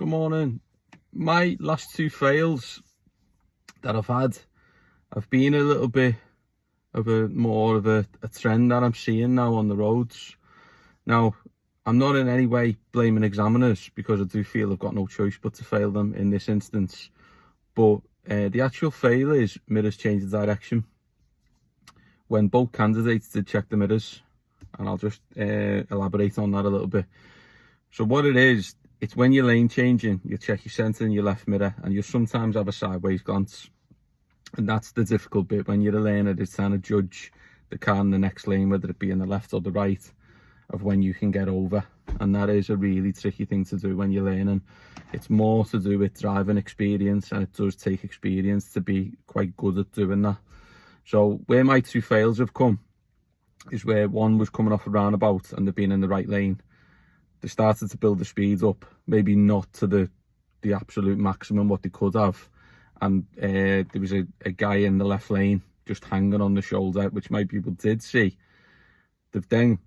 Good morning. My last two fails that I've had have been a little bit of a trend that I'm seeing now on the roads. Now, I'm not in any way blaming examiners because I do feel I've got no choice but to fail them in this instance. But the actual fail is mirrors change the direction. When both candidates did check the mirrors, and I'll just elaborate on that a little bit. So what it is, it's when you're lane changing, you check your centre and your left mirror, and you sometimes have a sideways glance. And that's the difficult bit when you're a laner, is trying to judge the car in the next lane, whether it be in the left or the right, of when you can get over. And that is a really tricky thing to do when you're laning. It's more to do with driving experience, and it does take experience to be quite good at doing that. So where my two fails have come is where one was coming off a roundabout and they've been in the right lane. They started to build the speed up, maybe not to the absolute maximum what they could have. And there was a guy in the left lane just hanging on the shoulder, which my people did see. They've then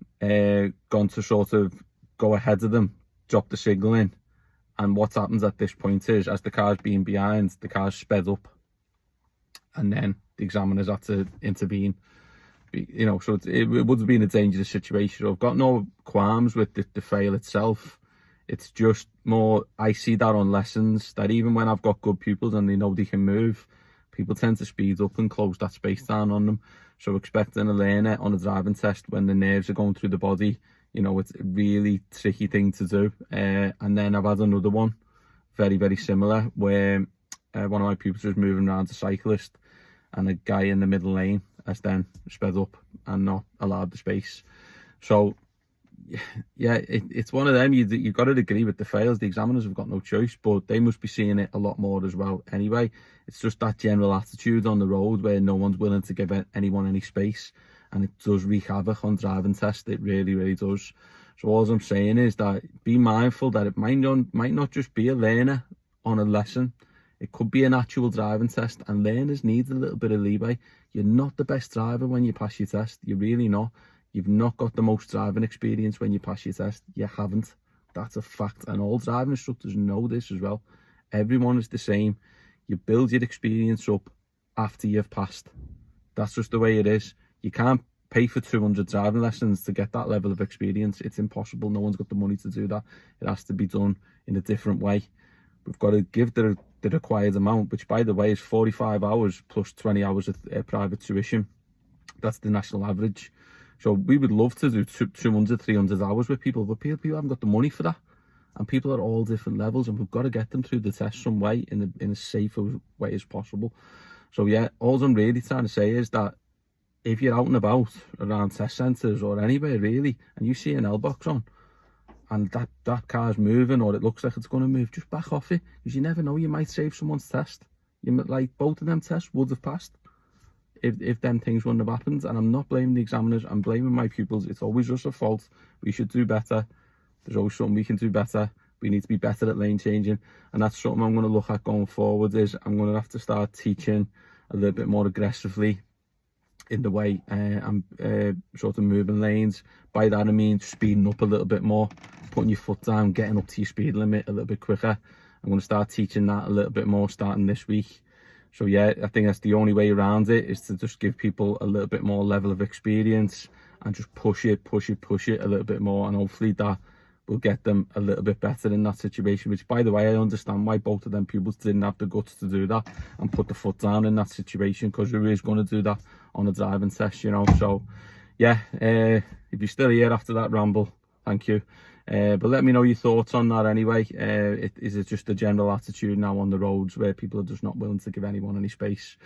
gone to sort of go ahead of them, drop the signal in. And what happens at this point is, as the car's being behind, the car's sped up. And then the examiners had to intervene. You know, so it would have been a dangerous situation. I've got no qualms with the fail itself. It's just more, I see that on lessons, that even when I've got good pupils and they know they can move, people tend to speed up and close that space down on them. So expecting a learner on a driving test when the nerves are going through the body, you know, it's a really tricky thing to do. And then I've had another one, very, very similar, where one of my pupils was moving around a cyclist, and a guy in the middle lane has then sped up and not allowed the space. So yeah, it's one of them. You've got to agree with the fails. The examiners have got no choice, but they must be seeing it a lot more as well anyway. It's just that general attitude on the road where no one's willing to give anyone any space, and it does wreak havoc on driving tests. It really, really does. So all I'm saying is that be mindful that it might not just be a learner on a lesson. It could be an actual driving test, and learners need a little bit of leeway. You're not the best driver when you pass your test. You're really not. You've not got the most driving experience when you pass your test. You haven't. That's a fact. And all driving instructors know this as well. Everyone is the same. You build your experience up after you've passed. That's just the way it is. You can't pay for 200 driving lessons to get that level of experience. It's impossible. No one's got the money to do that. It has to be done in a different way. We've got to give the required amount, which by the way is 45 hours plus 20 hours of private tuition. That's the national average. So we would love to do 200, 300 hours with people, but people haven't got the money for that. And people are all different levels, and we've got to get them through the test some way, in a safer way as possible. So yeah, all I'm really trying to say is that if you're out and about around test centres or anywhere really, and you see an L-box on, and that car's moving, or it looks like it's going to move, just back off it, because you never know, you might save someone's test. Like both of them tests would have passed if them things wouldn't have happened. And I'm not blaming the examiners, I'm blaming my pupils. It's always just a fault. We should do better. There's always something we can do better. We need to be better at lane changing, and that's something I'm going to look at going forward. Is I'm going to have to start teaching a little bit more aggressively in the way I'm sort of moving lanes. By that I mean speeding up a little bit more, putting your foot down, getting up to your speed limit a little bit quicker. I'm going to start teaching that a little bit more starting this week. So yeah, I think that's the only way around it, is to just give people a little bit more level of experience and just push it a little bit more, and hopefully that will get them a little bit better in that situation. Which, by the way, I understand why both of them pupils didn't have the guts to do that and put the foot down in that situation, because who is going to do that on a driving test, you know? So yeah, if you're still here after that ramble, thank you. But let me know your thoughts on that anyway. Is it just a general attitude now on the roads where people are just not willing to give anyone any space?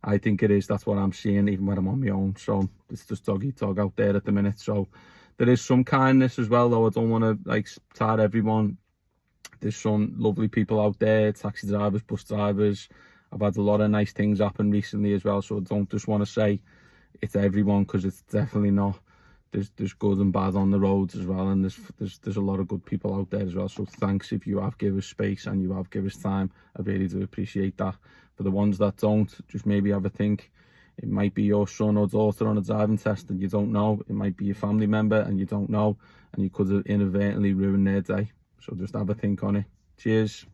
I think it is. That's what I'm seeing even when I'm on my own. So it's just dog eat dog out there at the minute. So there is some kindness as well, though. I don't want to like tar everyone. There's some lovely people out there, taxi drivers, bus drivers. I've had a lot of nice things happen recently as well, so I don't just want to say it's everyone, because it's definitely not. There's good and bad on the roads as well, and there's a lot of good people out there as well. So thanks if you have given us space and you have given us time. I really do appreciate that. For the ones that don't, just maybe have a think. It might be your son or daughter on a driving test and you don't know. It might be your family member and you don't know, and you could have inadvertently ruined their day. So just have a think on it. Cheers.